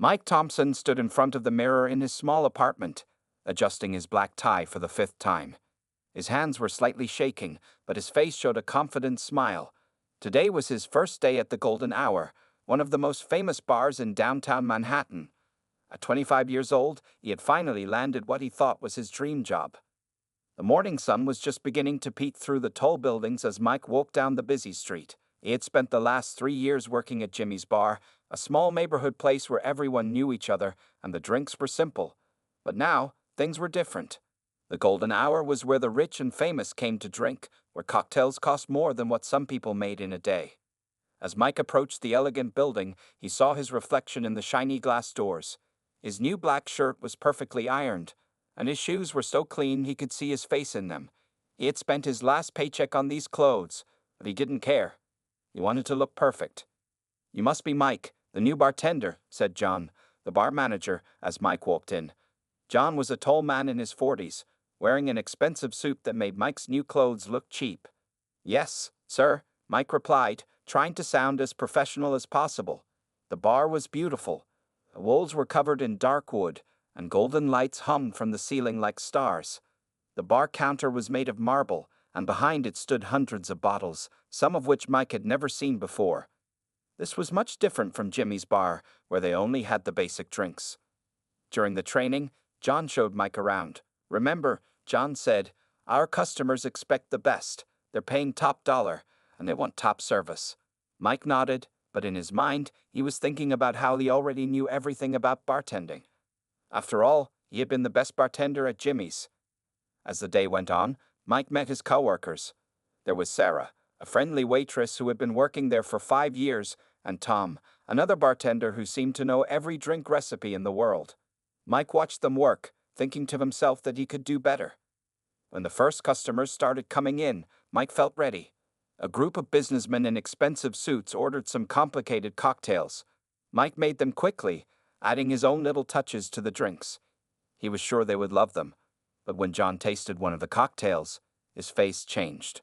Mike Thompson stood in front of the mirror in his small apartment, adjusting his black tie for the fifth time. His hands were slightly shaking, but his face showed a confident smile. Today was his first day at the Golden Hour, one of the most famous bars in downtown Manhattan. At 25 years old, he had finally landed what he thought was his dream job. The morning sun was just beginning to peek through the tall buildings as Mike walked down the busy street. He had spent the last 3 years working at Jimmy's Bar, a small neighborhood place where everyone knew each other and the drinks were simple. But now, things were different. The Golden Hour was where the rich and famous came to drink, where cocktails cost more than what some people made in a day. As Mike approached the elegant building, he saw his reflection in the shiny glass doors. His new black shirt was perfectly ironed, and his shoes were so clean he could see his face in them. He had spent his last paycheck on these clothes, but he didn't care. He wanted to look perfect. "You must be Mike, the new bartender," said John, the bar manager, as Mike walked in. John was a tall man in his 40s, wearing an expensive suit that made Mike's new clothes look cheap. "Yes, sir," Mike replied, trying to sound as professional as possible. The bar was beautiful. The walls were covered in dark wood, and golden lights hummed from the ceiling like stars. The bar counter was made of marble, and behind it stood hundreds of bottles, some of which Mike had never seen before. This was much different from Jimmy's Bar, where they only had the basic drinks. During the training, John showed Mike around. "Remember," John said, "our customers expect the best. They're paying top dollar, and they want top service." Mike nodded, but in his mind, he was thinking about how he already knew everything about bartending. After all, he had been the best bartender at Jimmy's. As the day went on, Mike met his coworkers. There was Sarah, a friendly waitress who had been working there for 5 years, and Tom, another bartender who seemed to know every drink recipe in the world. Mike watched them work, thinking to himself that he could do better. When the first customers started coming in, Mike felt ready. A group of businessmen in expensive suits ordered some complicated cocktails. Mike made them quickly, adding his own little touches to the drinks. He was sure they would love them, but when John tasted one of the cocktails, his face changed.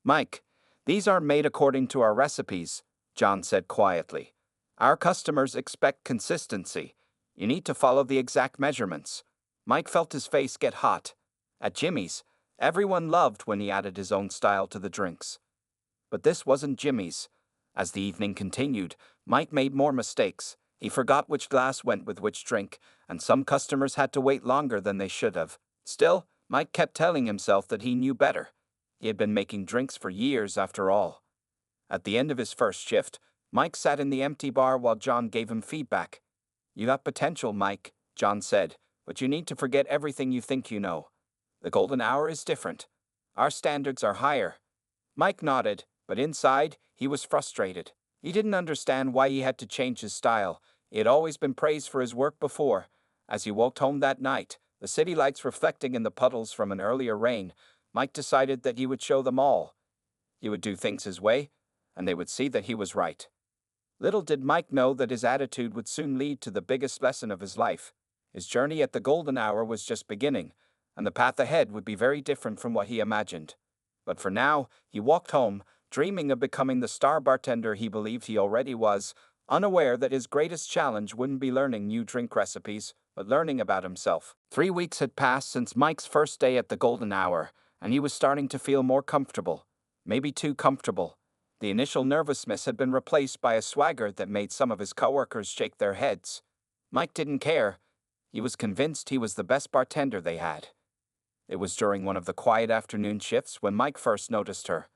"Mike, these aren't made according to our recipes," John said quietly. "Our customers expect consistency. You need to follow the exact measurements." Mike felt his face get hot. At Jimmy's, everyone loved when he added his own style to the drinks. But this wasn't Jimmy's. As the evening continued, Mike made more mistakes. He forgot which glass went with which drink, and some customers had to wait longer than they should have. Still, Mike kept telling himself that he knew better. He had been making drinks for years after all. At the end of his first shift, Mike sat in the empty bar while John gave him feedback. "You got potential, Mike," John said, "but you need to forget everything you think you know. The Golden Hour is different. Our standards are higher." Mike nodded, but inside, he was frustrated. He didn't understand why he had to change his style. He had always been praised for his work before. As he walked home that night, the city lights reflecting in the puddles from an earlier rain, Mike decided that he would show them all. He would do things his way, and they would see that he was right. Little did Mike know that his attitude would soon lead to the biggest lesson of his life. His journey at the Golden Hour was just beginning, and the path ahead would be very different from what he imagined. But for now, he walked home, dreaming of becoming the star bartender he believed he already was, unaware that his greatest challenge wouldn't be learning new drink recipes, but learning about himself. 3 weeks had passed since Mike's first day at the Golden Hour, and he was starting to feel more comfortable, maybe too comfortable. The initial nervousness had been replaced by a swagger that made some of his coworkers shake their heads. Mike didn't care. He was convinced he was the best bartender they had. It was during one of the quiet afternoon shifts when Mike first noticed her.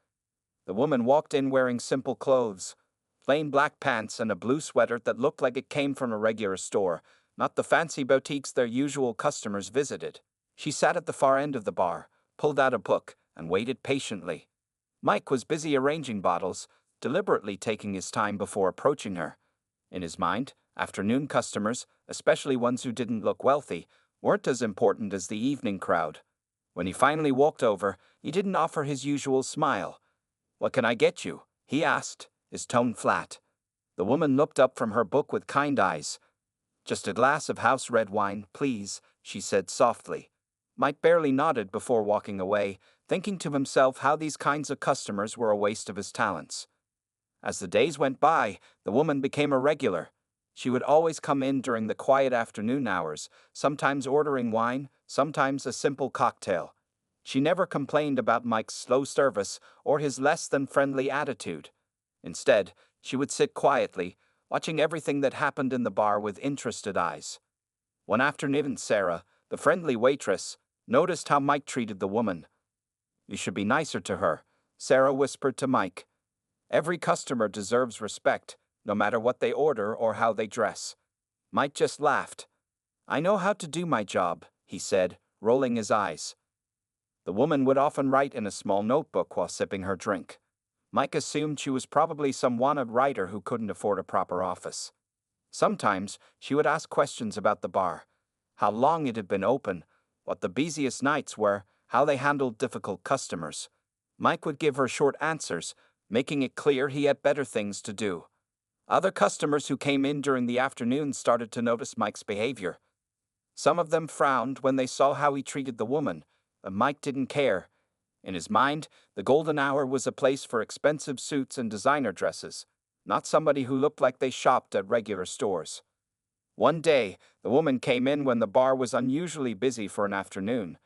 The woman walked in wearing simple clothes, plain black pants and a blue sweater that looked like it came from a regular store, not the fancy boutiques their usual customers visited. She sat at the far end of the bar, pulled out a book, and waited patiently. Mike was busy arranging bottles, deliberately taking his time before approaching her. In his mind, afternoon customers, especially ones who didn't look wealthy, weren't as important as the evening crowd. When he finally walked over, he didn't offer his usual smile. "What can I get you?" he asked, his tone flat. The woman looked up from her book with kind eyes. "Just a glass of house red wine, please," she said softly. Mike barely nodded before walking away, thinking to himself how these kinds of customers were a waste of his talents. As the days went by, the woman became a regular. She would always come in during the quiet afternoon hours, sometimes ordering wine, sometimes a simple cocktail. She never complained about Mike's slow service or his less than friendly attitude. Instead, she would sit quietly, watching everything that happened in the bar with interested eyes. One afternoon, Sarah, the friendly waitress, noticed how Mike treated the woman. "You should be nicer to her," Sarah whispered to Mike. "Every customer deserves respect, no matter what they order or how they dress." Mike just laughed. "I know how to do my job," he said, rolling his eyes. The woman would often write in a small notebook while sipping her drink. Mike assumed she was probably some wanted writer who couldn't afford a proper office. Sometimes she would ask questions about the bar: how long it had been open, what the busiest nights were, how they handled difficult customers. Mike would give her short answers, making it clear he had better things to do. Other customers who came in during the afternoon started to notice Mike's behavior. Some of them frowned when they saw how he treated the woman, but Mike didn't care. In his mind, the golden hour was a place for expensive suits and designer dresses, not somebody who looked like they shopped at regular stores. One day, the woman came in when the bar was unusually busy for an afternoon.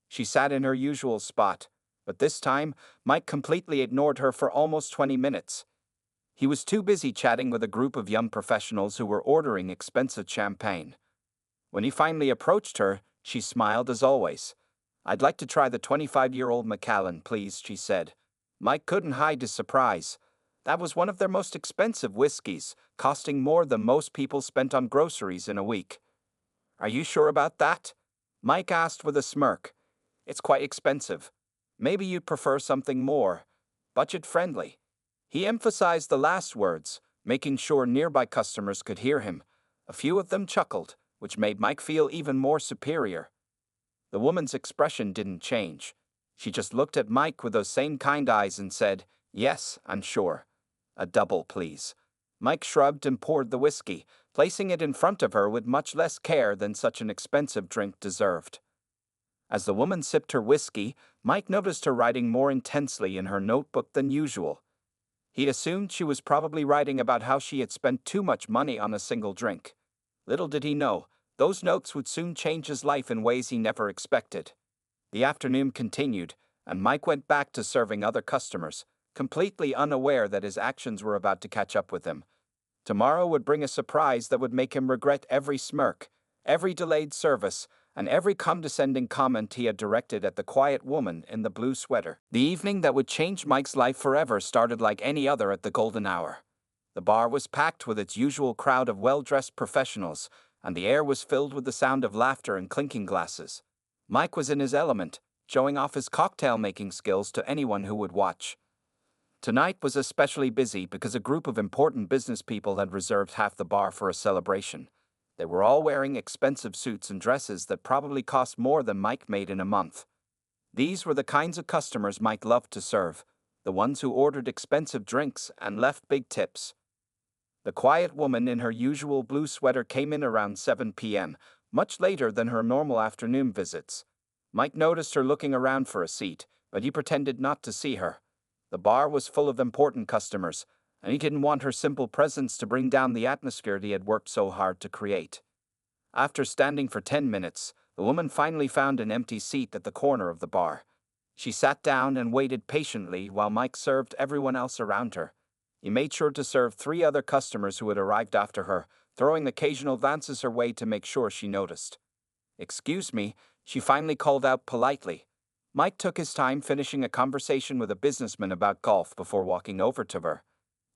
She sat in her usual spot, but this time, Mike completely ignored her for almost 20 minutes. He was too busy chatting with a group of young professionals who were ordering expensive champagne. When he finally approached her, she smiled as always. "I'd like to try the 25-year-old Macallan, please," she said. Mike couldn't hide his surprise. That was one of their most expensive whiskeys, costing more than most people spent on groceries in a week. "Are you sure about that?" Mike asked with a smirk. "It's quite expensive. Maybe you'd prefer something more budget-friendly." He emphasized the last words, making sure nearby customers could hear him. A few of them chuckled, which made Mike feel even more superior. The woman's expression didn't change. She just looked at Mike with those same kind eyes and said, "Yes, I'm sure. A double, please." Mike shrugged and poured the whiskey, placing it in front of her with much less care than such an expensive drink deserved. As the woman sipped her whiskey, Mike noticed her writing more intensely in her notebook than usual. He assumed she was probably writing about how she had spent too much money on a single drink. Little did he know, those notes would soon change his life in ways he never expected. The afternoon continued, and Mike went back to serving other customers, completely unaware that his actions were about to catch up with him. Tomorrow would bring a surprise that would make him regret every smirk, every delayed service, and every condescending comment he had directed at the quiet woman in the blue sweater. The evening that would change Mike's life forever started like any other at the golden hour. The bar was packed with its usual crowd of well-dressed professionals, and the air was filled with the sound of laughter and clinking glasses. Mike was in his element, showing off his cocktail-making skills to anyone who would watch. Tonight was especially busy because a group of important business people had reserved half the bar for a celebration. They were all wearing expensive suits and dresses that probably cost more than Mike made in a month. These were the kinds of customers Mike loved to serve, the ones who ordered expensive drinks and left big tips. The quiet woman in her usual blue sweater came in around 7 p.m., much later than her normal afternoon visits. Mike noticed her looking around for a seat, but he pretended not to see her. The bar was full of important customers, and he didn't want her simple presence to bring down the atmosphere he had worked so hard to create. After standing for 10 minutes, the woman finally found an empty seat at the corner of the bar. She sat down and waited patiently while Mike served everyone else around her. He made sure to serve 3 other customers who had arrived after her, throwing occasional glances her way to make sure she noticed. "Excuse me," she finally called out politely. Mike took his time finishing a conversation with a businessman about golf before walking over to her.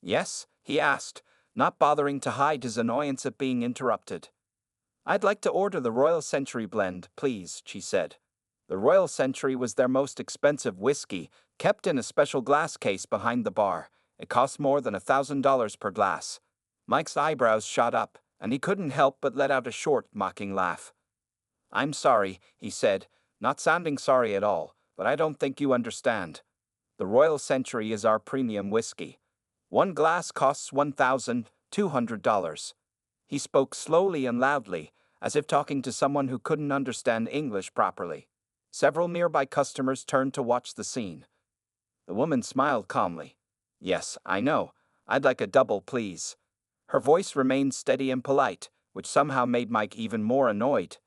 "Yes?" he asked, not bothering to hide his annoyance at being interrupted. "I'd like to order the Royal Century blend, please," she said. The Royal Century was their most expensive whiskey, kept in a special glass case behind the bar. It cost more than $1,000 per glass. Mike's eyebrows shot up, and he couldn't help but let out a short, mocking laugh. "I'm sorry," he said, not sounding sorry at all, "but I don't think you understand. The Royal Century is our premium whiskey. One glass costs $1,200. He spoke slowly and loudly, as if talking to someone who couldn't understand English properly. Several nearby customers turned to watch the scene. The woman smiled calmly. "Yes, I know. I'd like a double, please." Her voice remained steady and polite, which somehow made Mike even more annoyed.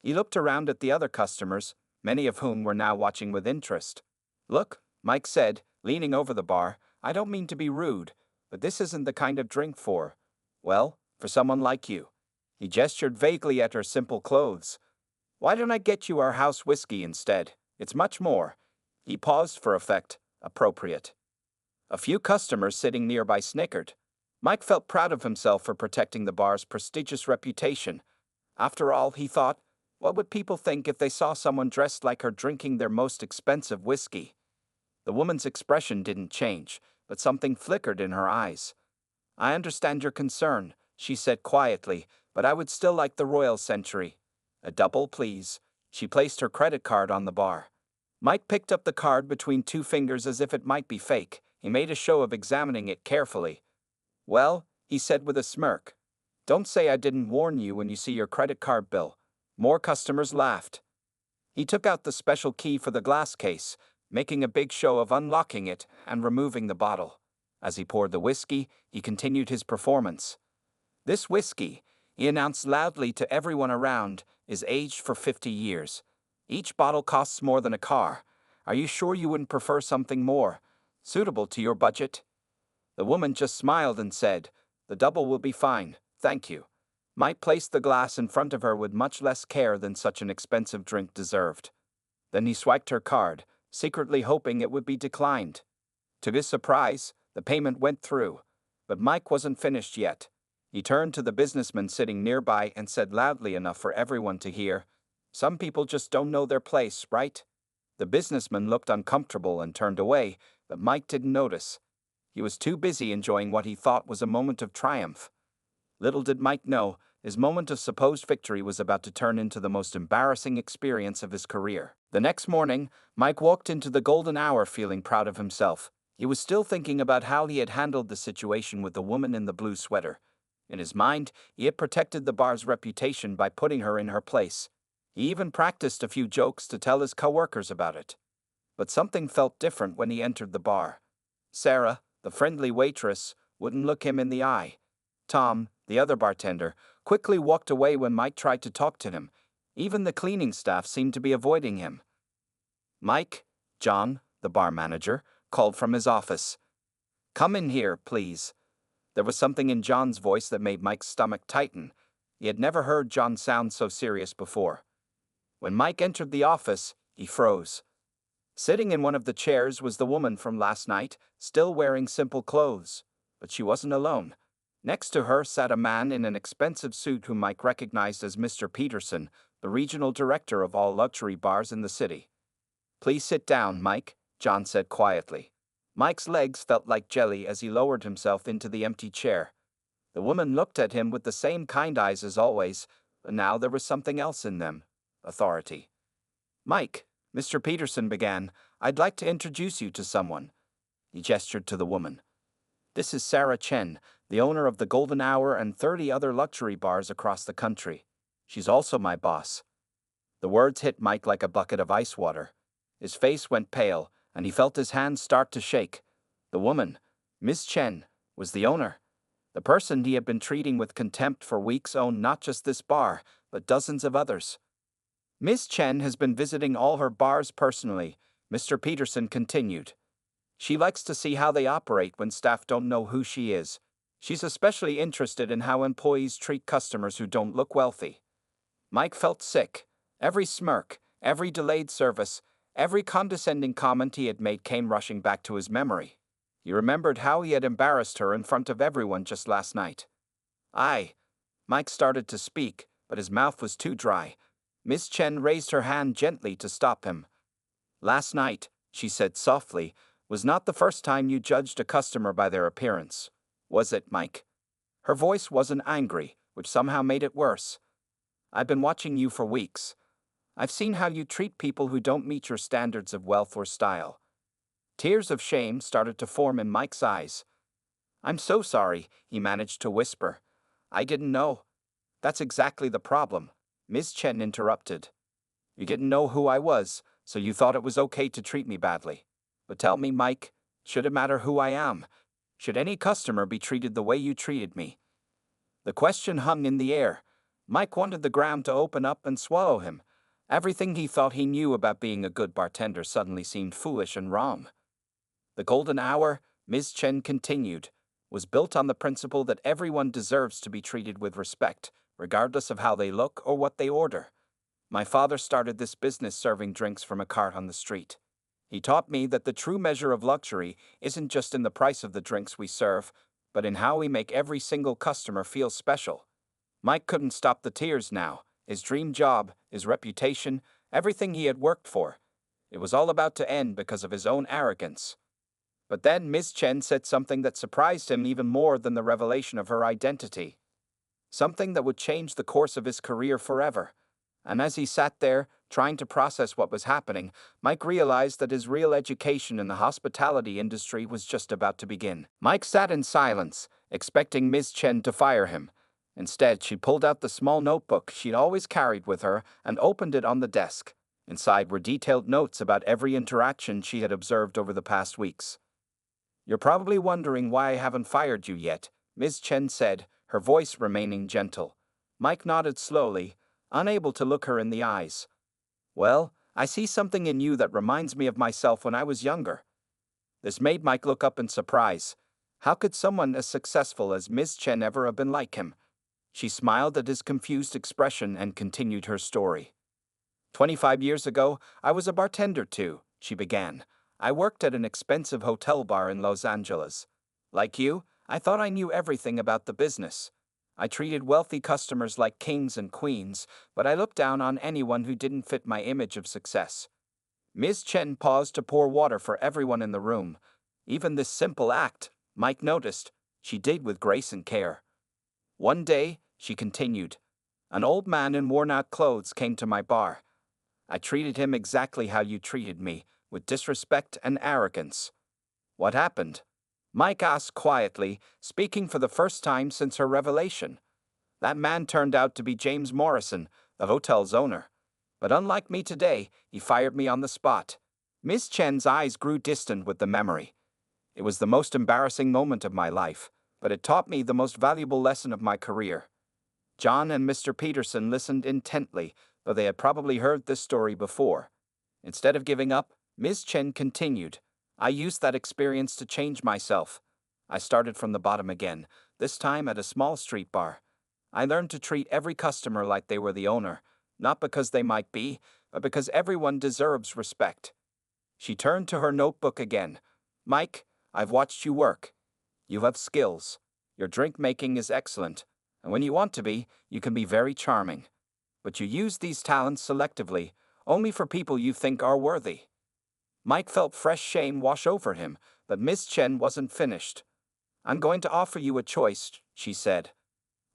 He looked around at the other customers, many of whom were now watching with interest. "Look," Mike said, leaning over the bar, "I don't mean to be rude, but this isn't the kind of drink for someone like you." He gestured vaguely at her simple clothes. "Why don't I get you our house whiskey instead? It's much more." He paused for effect, appropriate. A few customers sitting nearby snickered. Mike felt proud of himself for protecting the bar's prestigious reputation. After all, he thought, what would people think if they saw someone dressed like her drinking their most expensive whiskey? The woman's expression didn't change, but something flickered in her eyes. "I understand your concern," she said quietly, "but I would still like the Royal Century." "A double, please." She placed her credit card on the bar. Mike picked up the card between two fingers as if it might be fake. He made a show of examining it carefully. "Well," he said with a smirk, "don't say I didn't warn you when you see your credit card bill." More customers laughed. He took out the special key for the glass case, making a big show of unlocking it and removing the bottle. As he poured the whiskey, he continued his performance. "This whiskey," he announced loudly to everyone around, "is aged for 50 years. Each bottle costs more than a car. Are you sure you wouldn't prefer something more suitable to your budget?" The woman just smiled and said, "The double will be fine, thank you." Mike placed the glass in front of her with much less care than such an expensive drink deserved. Then he swiped her card, secretly hoping it would be declined. To his surprise, the payment went through. But Mike wasn't finished yet. He turned to the businessman sitting nearby and said loudly enough for everyone to hear, "Some people just don't know their place, right?" The businessman looked uncomfortable and turned away, but Mike didn't notice. He was too busy enjoying what he thought was a moment of triumph. Little did Mike know, his moment of supposed victory was about to turn into the most embarrassing experience of his career. The next morning, Mike walked into the golden hour feeling proud of himself. He was still thinking about how he had handled the situation with the woman in the blue sweater. In his mind, he had protected the bar's reputation by putting her in her place. He even practiced a few jokes to tell his coworkers about it. But something felt different when he entered the bar. Sarah, the friendly waitress, wouldn't look him in the eye. Tom, the other bartender, quickly walked away when Mike tried to talk to him. Even the cleaning staff seemed to be avoiding him. "Mike," John, the bar manager, called from his office. "Come in here, please." There was something in John's voice that made Mike's stomach tighten. He had never heard John sound so serious before. When Mike entered the office, he froze. Sitting in one of the chairs was the woman from last night, still wearing simple clothes. But she wasn't alone. Next to her sat a man in an expensive suit whom Mike recognized as Mr. Peterson, the regional director of all luxury bars in the city. "Please sit down, Mike," John said quietly. Mike's legs felt like jelly as he lowered himself into the empty chair. The woman looked at him with the same kind eyes as always, but now there was something else in them: authority. "Mike," Mr. Peterson began, "I'd like to introduce you to someone." He gestured to the woman. "This is Sarah Chen, the owner of the Golden Hour and 30 other luxury bars across the country. She's also my boss." The words hit Mike like a bucket of ice water. His face went pale, and he felt his hands start to shake. The woman, Miss Chen, was the owner. The person he had been treating with contempt for weeks owned not just this bar, but dozens of others. "Miss Chen has been visiting all her bars personally," Mr. Peterson continued. "She likes to see how they operate when staff don't know who she is. She's especially interested in how employees treat customers who don't look wealthy." Mike felt sick. Every smirk, every delayed service, every condescending comment he had made came rushing back to his memory. He remembered how he had embarrassed her in front of everyone just last night. Mike started to speak, but his mouth was too dry. Miss Chen raised her hand gently to stop him. "Last night," she said softly, "was not the first time you judged a customer by their appearance, was it, Mike?" Her voice wasn't angry, which somehow made it worse. "I've been watching you for weeks. I've seen how you treat people who don't meet your standards of wealth or style." Tears of shame started to form in Mike's eyes. "I'm so sorry," he managed to whisper. "I didn't know." "That's exactly the problem," Ms. Chen interrupted. "You didn't know who I was, so you thought it was okay to treat me badly. But tell me, Mike, should it matter who I am? Should any customer be treated the way you treated me?" The question hung in the air. Mike wanted the ground to open up and swallow him. Everything he thought he knew about being a good bartender suddenly seemed foolish and wrong. The golden hour, Ms. Chen continued, was built on the principle that everyone deserves to be treated with respect, regardless of how they look or what they order. My father started this business serving drinks from a cart on the street. He taught me that the true measure of luxury isn't just in the price of the drinks we serve, but in how we make every single customer feel special. Mike couldn't stop the tears now. His dream job, his reputation, everything he had worked for. It was all about to end because of his own arrogance. But then Ms. Chen said something that surprised him even more than the revelation of her identity. Something that would change the course of his career forever. And as he sat there, trying to process what was happening, Mike realized that his real education in the hospitality industry was just about to begin. Mike sat in silence, expecting Ms. Chen to fire him. Instead, she pulled out the small notebook she'd always carried with her and opened it on the desk. Inside were detailed notes about every interaction she had observed over the past weeks. "You're probably wondering why I haven't fired you yet," Ms. Chen said, her voice remaining gentle. Mike nodded slowly, unable to look her in the eyes. "Well, I see something in you that reminds me of myself when I was younger." This made Mike look up in surprise. How could someone as successful as Ms. Chen ever have been like him? She smiled at his confused expression and continued her story. 25 years ago, I was a bartender too," she began. "I worked at an expensive hotel bar in Los Angeles. Like you, I thought I knew everything about the business. I treated wealthy customers like kings and queens, but I looked down on anyone who didn't fit my image of success." Ms. Chen paused to pour water for everyone in the room. Even this simple act, Mike noticed, she did with grace and care. "One day," she continued, "an old man in worn-out clothes came to my bar. I treated him exactly how you treated me, with disrespect and arrogance." "What happened?" Mike asked quietly, speaking for the first time since her revelation. "That man turned out to be James Morrison, the hotel's owner. But unlike me today, he fired me on the spot." Miss Chen's eyes grew distant with the memory. "It was the most embarrassing moment of my life, but it taught me the most valuable lesson of my career." John and Mr. Peterson listened intently, though they had probably heard this story before. Instead of giving up, Ms. Chen continued, "I used that experience to change myself. I started from the bottom again, this time at a small street bar. I learned to treat every customer like they were the owner, not because they might be, but because everyone deserves respect." She turned to her notebook again. "Mike, I've watched you work. You have skills. Your drink making is excellent, and when you want to be, you can be very charming. But you use these talents selectively, only for people you think are worthy." Mike felt fresh shame wash over him, but Miss Chen wasn't finished. "I'm going to offer you a choice," she said.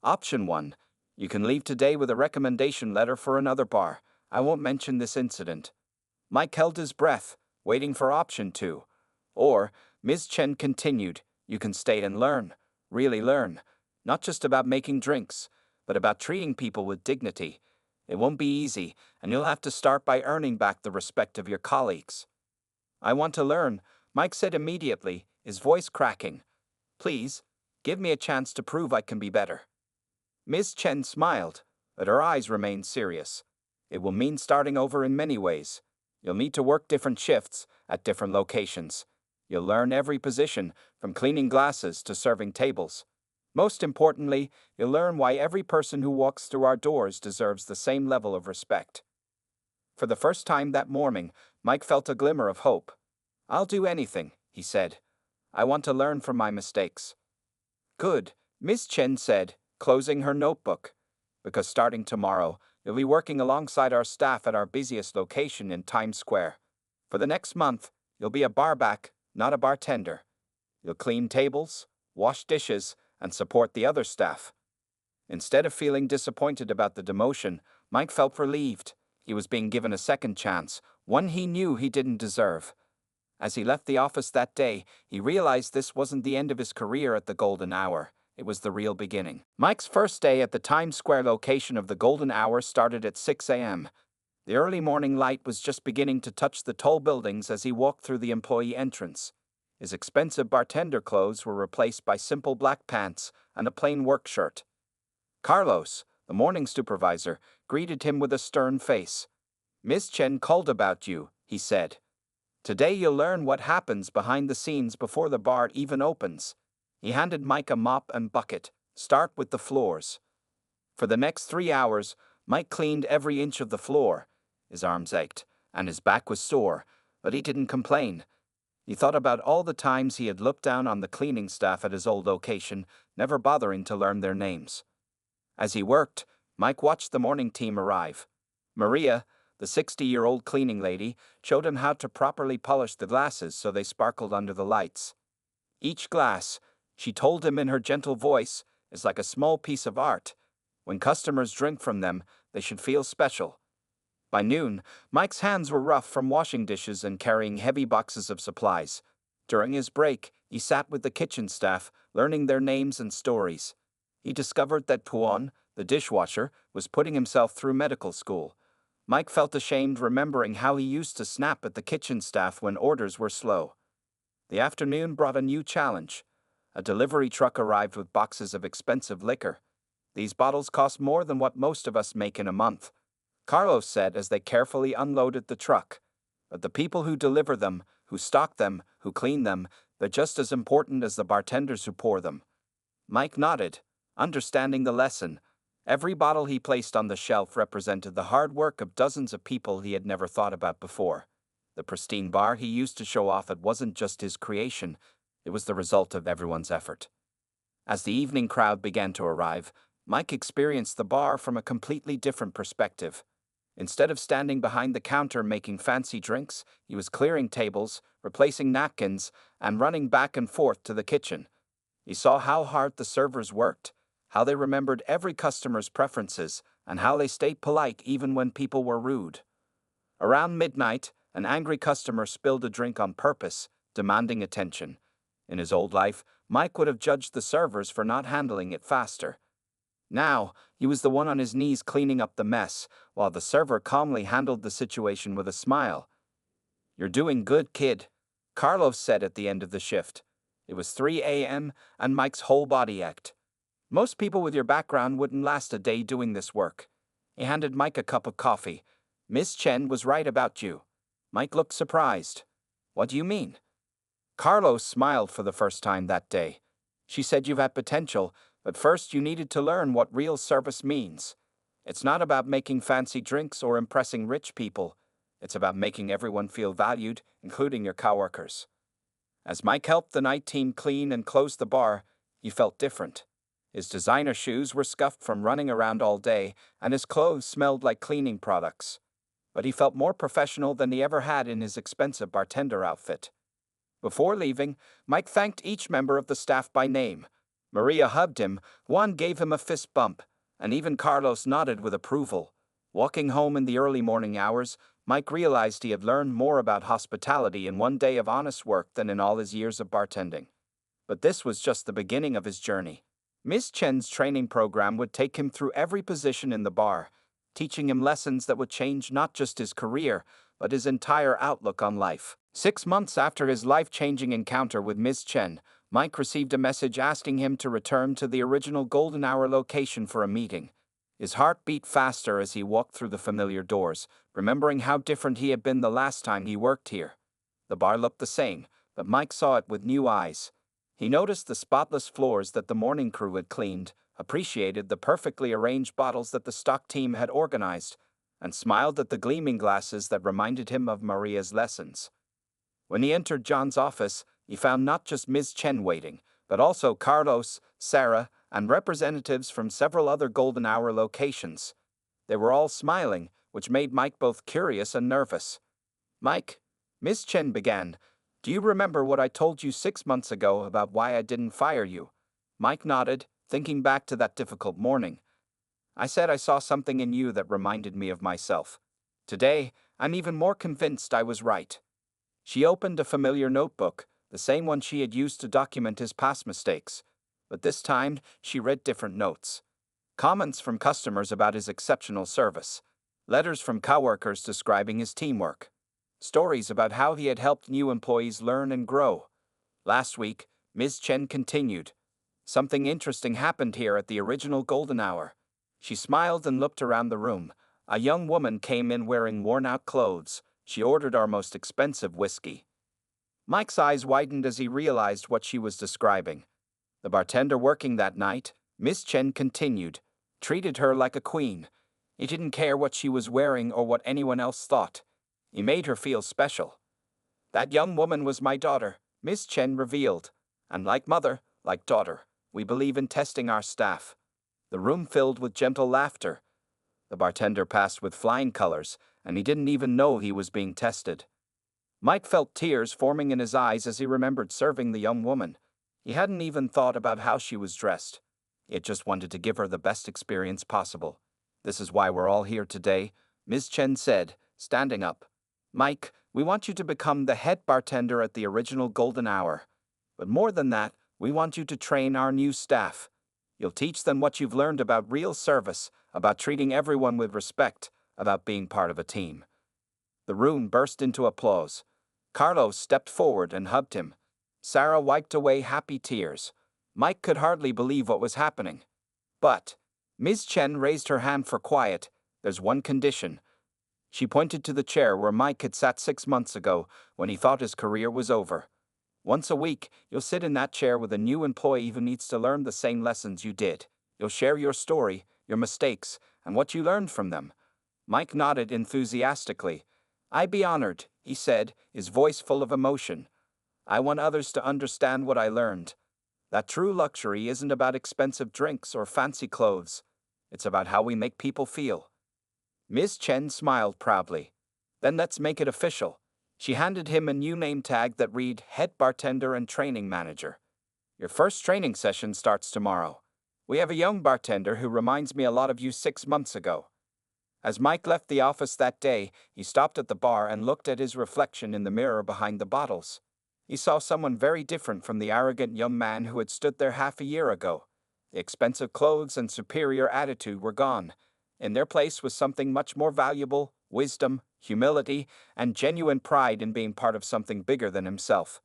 "Option 1. You can leave today with a recommendation letter for another bar. I won't mention this incident." Mike held his breath, waiting for option 2. Or, Ms. Chen continued, "You can stay and learn, really learn, not just about making drinks, but about treating people with dignity. It won't be easy, and you'll have to start by earning back the respect of your colleagues." "I want to learn," Mike said immediately, his voice cracking. "Please, give me a chance to prove I can be better." Ms. Chen smiled, but her eyes remained serious. "It will mean starting over in many ways. You'll need to work different shifts at different locations. You'll learn every position, from cleaning glasses to serving tables. Most importantly, you'll learn why every person who walks through our doors deserves the same level of respect." For the first time that morning, Mike felt a glimmer of hope. "I'll do anything," he said. "I want to learn from my mistakes." "Good," Miss Chen said, closing her notebook. "Because starting tomorrow, you'll be working alongside our staff at our busiest location in Times Square. For the next month, you'll be a barback, not a bartender. You'll clean tables, wash dishes, and support the other staff." Instead of feeling disappointed about the demotion, Mike felt relieved. He was being given a second chance, one he knew he didn't deserve. As he left the office that day, he realized this wasn't the end of his career at the Golden Hour. It was the real beginning. Mike's first day at the Times Square location of the Golden Hour started at 6 a.m. The early morning light was just beginning to touch the tall buildings as he walked through the employee entrance. His expensive bartender clothes were replaced by simple black pants and a plain work shirt. Carlos, the morning supervisor, greeted him with a stern face. "Miss Chen called about you," he said. "Today you'll learn what happens behind the scenes before the bar even opens." He handed Mike a mop and bucket. "Start with the floors." For the next 3 hours, Mike cleaned every inch of the floor. His arms ached, and his back was sore, but he didn't complain. He thought about all the times he had looked down on the cleaning staff at his old location, never bothering to learn their names. As he worked, Mike watched the morning team arrive. Maria, the 60-year-old cleaning lady, showed him how to properly polish the glasses so they sparkled under the lights. Each glass, she told him in her gentle voice, is like a small piece of art. When customers drink from them, they should feel special. By noon, Mike's hands were rough from washing dishes and carrying heavy boxes of supplies. During his break, he sat with the kitchen staff, learning their names and stories. He discovered that Puon, the dishwasher, was putting himself through medical school. Mike felt ashamed remembering how he used to snap at the kitchen staff when orders were slow. The afternoon brought a new challenge. A delivery truck arrived with boxes of expensive liquor. These bottles cost more than what most of us make in a month, Carlos said as they carefully unloaded the truck. But the people who deliver them, who stock them, who clean them, they're just as important as the bartenders who pour them. Mike nodded, understanding the lesson. Every bottle he placed on the shelf represented the hard work of dozens of people he had never thought about before. The pristine bar he used to show off at wasn't just his creation, it was the result of everyone's effort. As the evening crowd began to arrive, Mike experienced the bar from a completely different perspective. Instead of standing behind the counter making fancy drinks, he was clearing tables, replacing napkins, and running back and forth to the kitchen. He saw how hard the servers worked, how they remembered every customer's preferences, and how they stayed polite even when people were rude. Around midnight, an angry customer spilled a drink on purpose, demanding attention. In his old life, Mike would have judged the servers for not handling it faster. Now, he was the one on his knees cleaning up the mess, while the server calmly handled the situation with a smile. "You're doing good, kid," Carlos said at the end of the shift. It was 3 a.m., and Mike's whole body ached. "Most people with your background wouldn't last a day doing this work." He handed Mike a cup of coffee. "Miss Chen was right about you." Mike looked surprised. "What do you mean?" Carlos smiled for the first time that day. "She said you've had potential, but first you needed to learn what real service means. It's not about making fancy drinks or impressing rich people. It's about making everyone feel valued, including your coworkers." As Mike helped the night team clean and close the bar, he felt different. His designer shoes were scuffed from running around all day, and his clothes smelled like cleaning products. But he felt more professional than he ever had in his expensive bartender outfit. Before leaving, Mike thanked each member of the staff by name. Maria hugged him, Juan gave him a fist bump, and even Carlos nodded with approval. Walking home in the early morning hours, Mike realized he had learned more about hospitality in one day of honest work than in all his years of bartending. But this was just the beginning of his journey. Miss Chen's training program would take him through every position in the bar, teaching him lessons that would change not just his career, but his entire outlook on life. 6 months after his life-changing encounter with Miss Chen, Mike received a message asking him to return to the original Golden Hour location for a meeting. His heart beat faster as he walked through the familiar doors, remembering how different he had been the last time he worked here. The bar looked the same, but Mike saw it with new eyes. He noticed the spotless floors that the morning crew had cleaned, appreciated the perfectly arranged bottles that the stock team had organized, and smiled at the gleaming glasses that reminded him of Maria's lessons. When he entered John's office, he found not just Ms. Chen waiting, but also Carlos, Sarah, and representatives from several other Golden Hour locations. They were all smiling, which made Mike both curious and nervous. "Mike," Ms. Chen began, "do you remember what I told you 6 months ago about why I didn't fire you?" Mike nodded, thinking back to that difficult morning. "I said I saw something in you that reminded me of myself. Today, I'm even more convinced I was right." She opened a familiar notebook, the same one she had used to document his past mistakes. But this time, she read different notes. Comments from customers about his exceptional service. Letters from coworkers describing his teamwork. Stories about how he had helped new employees learn and grow. Last week, Ms. Chen continued. Something interesting happened here at the original golden hour. She smiled and looked around the room. A young woman came in wearing worn-out clothes. She ordered our most expensive whiskey. Mike's eyes widened as he realized what she was describing. The bartender working that night, Miss Chen continued, treated her like a queen. He didn't care what she was wearing or what anyone else thought. He made her feel special. That young woman was my daughter, Miss Chen revealed. And like mother, like daughter, we believe in testing our staff. The room filled with gentle laughter. The bartender passed with flying colors, and he didn't even know he was being tested. Mike felt tears forming in his eyes as he remembered serving the young woman. He hadn't even thought about how she was dressed. He had just wanted to give her the best experience possible. This is why we're all here today, Ms. Chen said, standing up. Mike, we want you to become the head bartender at the original golden hour. But more than that, we want you to train our new staff. You'll teach them what you've learned about real service, about treating everyone with respect, about being part of a team. The room burst into applause. Carlos stepped forward and hugged him. Sarah wiped away happy tears. Mike could hardly believe what was happening. But Ms. Chen raised her hand for quiet. There's one condition. She pointed to the chair where Mike had sat 6 months ago when he thought his career was over. Once a week, you'll sit in that chair with a new employee who needs to learn the same lessons you did. You'll share your story, your mistakes, and what you learned from them. Mike nodded enthusiastically. I'd be honored, he said, his voice full of emotion. I want others to understand what I learned. That true luxury isn't about expensive drinks or fancy clothes. It's about how we make people feel. Ms. Chen smiled proudly. Then let's make it official. She handed him a new name tag that read Head Bartender and Training Manager. Your first training session starts tomorrow. We have a young bartender who reminds me a lot of you 6 months ago. As Mike left the office that day, he stopped at the bar and looked at his reflection in the mirror behind the bottles. He saw someone very different from the arrogant young man who had stood there half a year ago. The expensive clothes and superior attitude were gone. In their place was something much more valuable: wisdom, humility, and genuine pride in being part of something bigger than himself.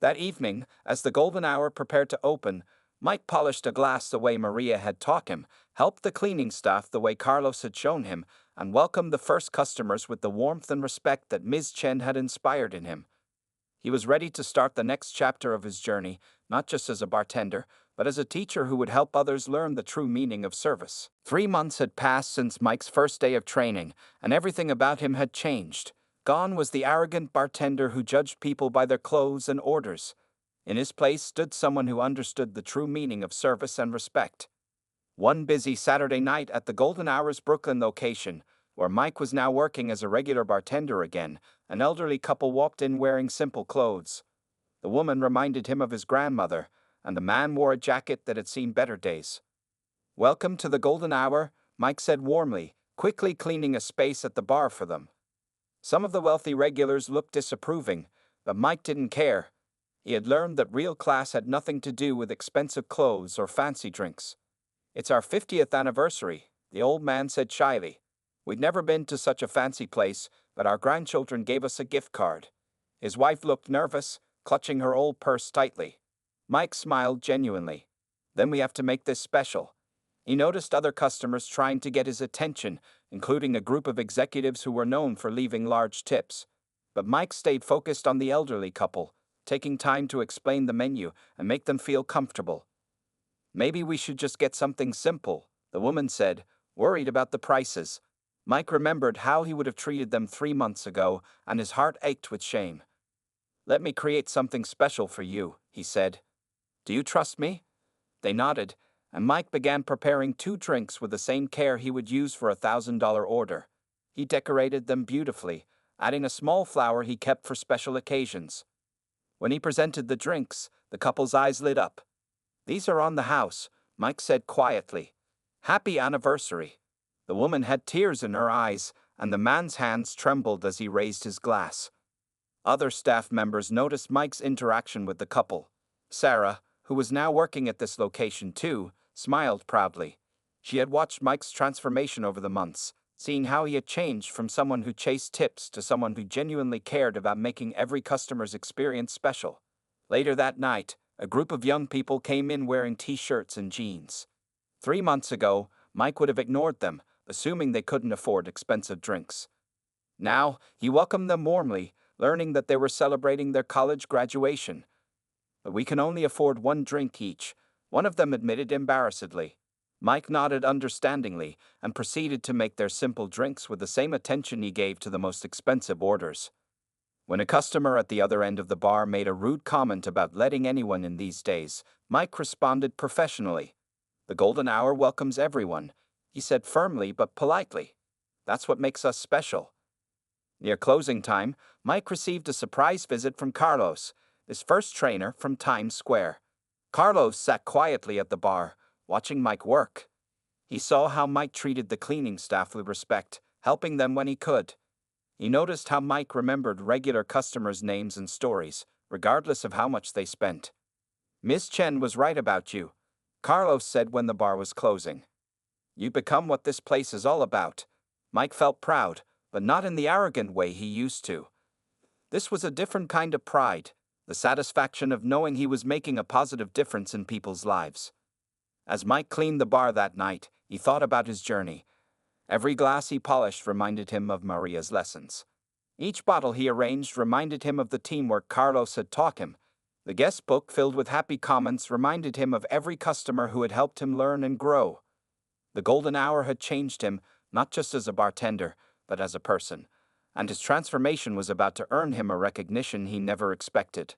That evening, as the golden hour prepared to open, Mike polished a glass the way Maria had taught him, helped the cleaning staff the way Carlos had shown him, and welcomed the first customers with the warmth and respect that Ms. Chen had inspired in him. He was ready to start the next chapter of his journey, not just as a bartender, but as a teacher who would help others learn the true meaning of service. 3 months had passed since Mike's first day of training, and everything about him had changed. Gone was the arrogant bartender who judged people by their clothes and orders. In his place stood someone who understood the true meaning of service and respect. One busy Saturday night at the Golden Hour's Brooklyn location, where Mike was now working as a regular bartender again, an elderly couple walked in wearing simple clothes. The woman reminded him of his grandmother, and the man wore a jacket that had seen better days. Welcome to the Golden Hour, Mike said warmly, quickly cleaning a space at the bar for them. Some of the wealthy regulars looked disapproving, but Mike didn't care. He had learned that real class had nothing to do with expensive clothes or fancy drinks. It's our 50th anniversary, the old man said shyly. We'd never been to such a fancy place, but our grandchildren gave us a gift card. His wife looked nervous, clutching her old purse tightly. Mike smiled genuinely. Then we have to make this special. He noticed other customers trying to get his attention, including a group of executives who were known for leaving large tips. But Mike stayed focused on the elderly couple, taking time to explain the menu and make them feel comfortable. Maybe we should just get something simple, the woman said, worried about the prices. Mike remembered how he would have treated them 3 months ago, and his heart ached with shame. Let me create something special for you, he said. Do you trust me? They nodded, and Mike began preparing 2 drinks with the same care he would use for a $1,000 order. He decorated them beautifully, adding a small flower he kept for special occasions. When he presented the drinks, the couple's eyes lit up. These are on the house, Mike said quietly. Happy anniversary. The woman had tears in her eyes, and the man's hands trembled as he raised his glass. Other staff members noticed Mike's interaction with the couple. Sarah, who was now working at this location too, smiled proudly. She had watched Mike's transformation over the months, seeing how he had changed from someone who chased tips to someone who genuinely cared about making every customer's experience special. Later that night, A group of young people came in wearing t-shirts and jeans. 3 months ago, Mike would have ignored them, assuming they couldn't afford expensive drinks. Now, he welcomed them warmly, learning that they were celebrating their college graduation. "But we can only afford one drink each," one of them admitted embarrassedly. Mike nodded understandingly and proceeded to make their simple drinks with the same attention he gave to the most expensive orders. When a customer at the other end of the bar made a rude comment about letting anyone in these days, Mike responded professionally. "The golden hour welcomes everyone," he said firmly but politely. "That's what makes us special." Near closing time, Mike received a surprise visit from Carlos, his first trainer from Times Square. Carlos sat quietly at the bar, watching Mike work. He saw how Mike treated the cleaning staff with respect, helping them when he could. He noticed how Mike remembered regular customers' names and stories, regardless of how much they spent. "Miss Chen was right about you," Carlos said when the bar was closing. "You become what this place is all about." Mike felt proud, but not in the arrogant way he used to. This was a different kind of pride, the satisfaction of knowing he was making a positive difference in people's lives. As Mike cleaned the bar that night, he thought about his journey. Every glass he polished reminded him of Maria's lessons. Each bottle he arranged reminded him of the teamwork Carlos had taught him. The guest book filled with happy comments reminded him of every customer who had helped him learn and grow. The golden hour had changed him, not just as a bartender, but as a person, and his transformation was about to earn him a recognition he never expected.